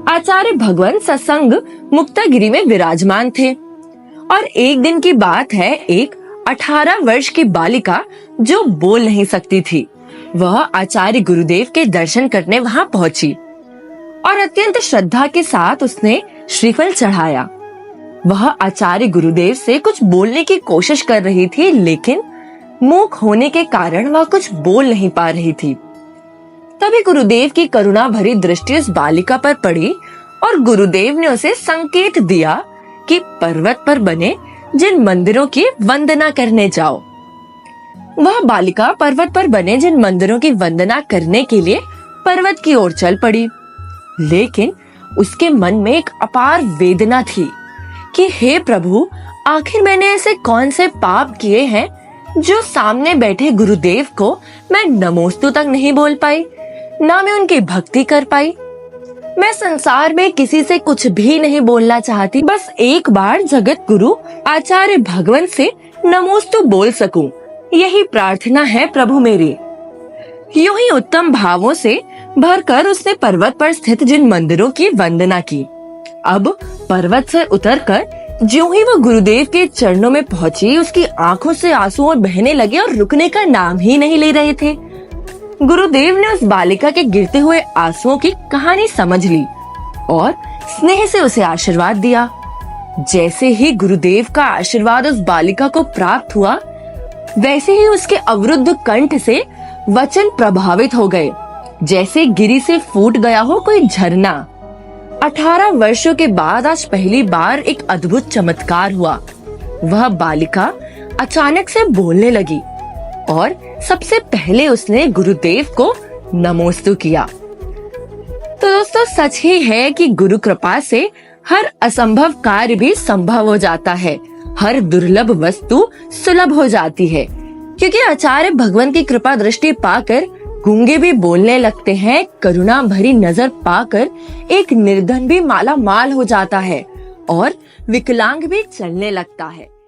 आचार्य भगवान सत्संग मुक्तागिरी में विराजमान थे और एक दिन की बात है, एक 18 वर्ष की बालिका जो बोल नहीं सकती थी, वह आचार्य गुरुदेव के दर्शन करने वहां पहुंची और अत्यंत श्रद्धा के साथ उसने श्रीफल चढ़ाया। वह आचार्य गुरुदेव से कुछ बोलने की कोशिश कर रही थी, लेकिन मूक होने के कारण वह कुछ बोल नहीं पा रही थी। तभी गुरुदेव की करुणा भरी दृष्टि उस बालिका पर पड़ी और गुरुदेव ने उसे संकेत दिया कि पर्वत पर बने जिन मंदिरों की वंदना करने जाओ। वह बालिका पर्वत पर बने जिन मंदिरों की वंदना करने के लिए पर्वत की ओर चल पड़ी, लेकिन उसके मन में एक अपार वेदना थी कि हे प्रभु, आखिर मैंने ऐसे कौन से पाप किए हैं जो सामने बैठे गुरुदेव को मैं नमोस्तु तक नहीं बोल पाई, ना मैं उनकी भक्ति कर पाई। मैं संसार में किसी से कुछ भी नहीं बोलना चाहती, बस एक बार जगत गुरु आचार्य भगवान से नमोस्तु बोल सकूं, यही प्रार्थना है प्रभु मेरी। यूं ही उत्तम भावों से भरकर उसने पर्वत पर स्थित जिन मंदिरों की वंदना की। अब पर्वत से उतरकर ज्यों ही वो गुरुदेव के चरणों में पहुंची, उसकी आंखों से आंसू और बहने लगे और रुकने का नाम ही नहीं ले रहे थे। गुरुदेव ने उस बालिका के गिरते हुए आंसुओं की कहानी समझ ली और स्नेह से उसे आशीर्वाद दिया। जैसे ही गुरुदेव का आशीर्वाद उस बालिका को प्राप्त हुआ, वैसे ही उसके अवरुद्ध कंठ से वचन प्रभावित हो गए, जैसे गिरी से फूट गया हो कोई झरना। 18 वर्षों के बाद आज पहली बार एक अद्भुत चमत्कार हुआ। वह बालिका अचानक से बोलने लगी और सबसे पहले उसने गुरुदेव को नमोस्तु किया। तो दोस्तों, सच ही है कि गुरु कृपा से हर असंभव कार्य भी संभव हो जाता है, हर दुर्लभ वस्तु सुलभ हो जाती है, क्योंकि आचार्य भगवान की कृपा दृष्टि पाकर गूंगे भी बोलने लगते हैं, करुणा भरी नजर पाकर एक निर्धन भी माला माल हो जाता है और विकलांग भी चलने लगता है।